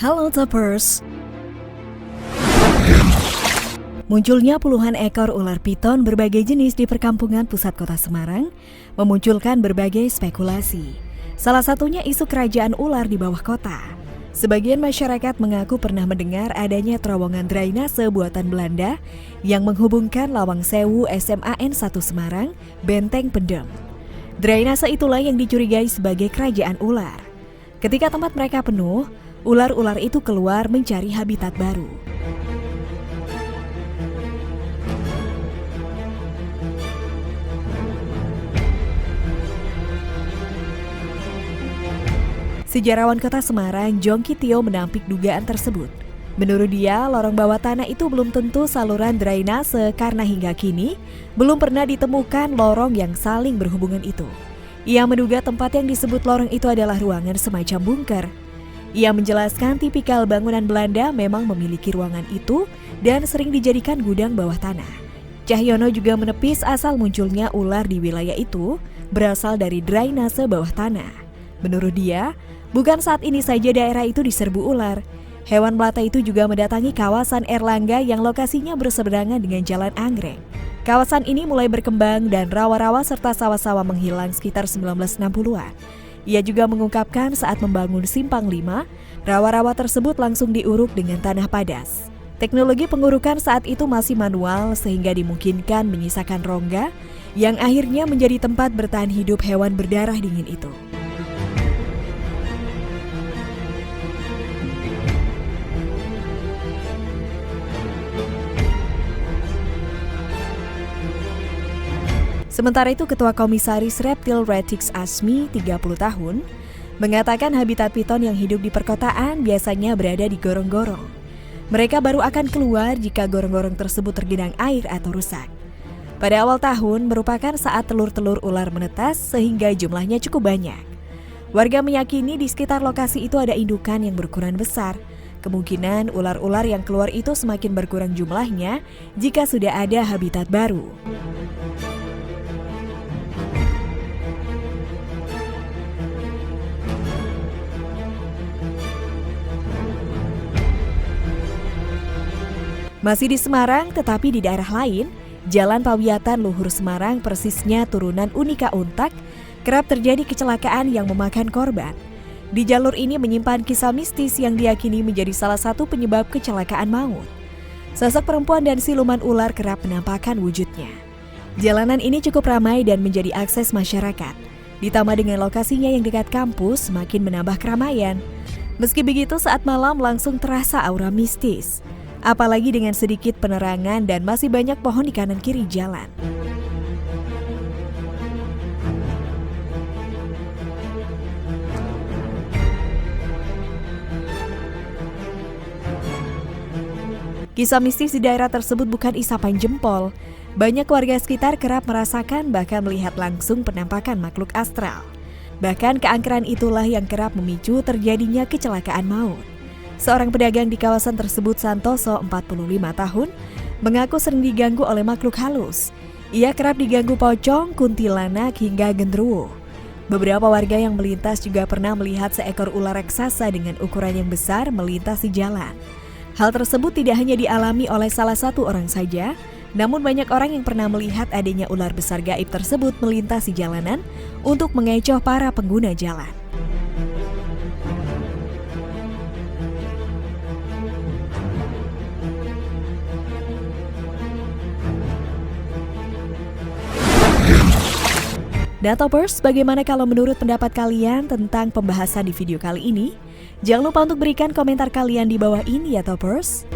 Halo Toppers. Munculnya puluhan ekor ular piton berbagai jenis di perkampungan pusat kota Semarang memunculkan berbagai spekulasi. Salah satunya isu kerajaan ular di bawah kota. Sebagian masyarakat mengaku pernah mendengar adanya terowongan drainase buatan Belanda yang menghubungkan Lawang Sewu SMAN 1 Semarang, Benteng Pendem. Drainase itulah yang dicurigai sebagai kerajaan ular. Ketika tempat mereka penuh, ular-ular itu keluar mencari habitat baru. Sejarawan Kota Semarang, Jongki Tio menampik dugaan tersebut. Menurut dia, lorong bawah tanah itu belum tentu saluran drainase karena hingga kini belum pernah ditemukan lorong yang saling berhubungan itu. Ia menduga tempat yang disebut lorong itu adalah ruangan semacam bunker. Ia menjelaskan tipikal bangunan Belanda memang memiliki ruangan itu dan sering dijadikan gudang bawah tanah. Cahyono juga menepis asal munculnya ular di wilayah itu berasal dari drainase bawah tanah. Menurut dia, bukan saat ini saja daerah itu diserbu ular. Hewan melata itu juga mendatangi kawasan Erlangga yang lokasinya berseberangan dengan Jalan Anggrek. Kawasan ini mulai berkembang dan rawa-rawa serta sawah-sawah menghilang sekitar 1960-an. Ia juga mengungkapkan saat membangun Simpang 5, rawa-rawa tersebut langsung diuruk dengan tanah padas. Teknologi pengurukan saat itu masih manual sehingga dimungkinkan menyisakan rongga yang akhirnya menjadi tempat bertahan hidup hewan berdarah dingin itu. Sementara itu, Ketua Komisaris Reptil Retix Asmi, 30 tahun, mengatakan habitat piton yang hidup di perkotaan biasanya berada di gorong-gorong. Mereka baru akan keluar jika gorong-gorong tersebut tergenang air atau rusak. Pada awal tahun merupakan saat telur-telur ular menetas sehingga jumlahnya cukup banyak. Warga meyakini di sekitar lokasi itu ada indukan yang berukuran besar. Kemungkinan ular-ular yang keluar itu semakin berkurang jumlahnya jika sudah ada habitat baru. Masih di Semarang, tetapi di daerah lain, Jalan Pawiatan Luhur Semarang persisnya turunan Unika Untak, kerap terjadi kecelakaan yang memakan korban. Di jalur ini menyimpan kisah mistis yang diyakini menjadi salah satu penyebab kecelakaan maut. Sosok perempuan dan siluman ular kerap menampakkan wujudnya. Jalanan ini cukup ramai dan menjadi akses masyarakat. Ditambah dengan lokasinya yang dekat kampus, semakin menambah keramaian. Meski begitu, saat malam langsung terasa aura mistis. Apalagi dengan sedikit penerangan dan masih banyak pohon di kanan kiri jalan. Kisah mistis di daerah tersebut bukan isapan jempol. Banyak warga sekitar kerap merasakan bahkan melihat langsung penampakan makhluk astral. Bahkan keangkeran itulah yang kerap memicu terjadinya kecelakaan maut. Seorang pedagang di kawasan tersebut, Santoso, 45 tahun, mengaku sering diganggu oleh makhluk halus. Ia kerap diganggu pocong, kuntilanak, hingga genderuwo. Beberapa warga yang melintas juga pernah melihat seekor ular raksasa dengan ukuran yang besar melintas di jalan. Hal tersebut tidak hanya dialami oleh salah satu orang saja, namun banyak orang yang pernah melihat adanya ular besar gaib tersebut melintas di jalanan untuk mengecoh para pengguna jalan. Toppers, bagaimana kalau menurut pendapat kalian tentang pembahasan di video kali ini? Jangan lupa untuk berikan komentar kalian di bawah ini ya Toppers.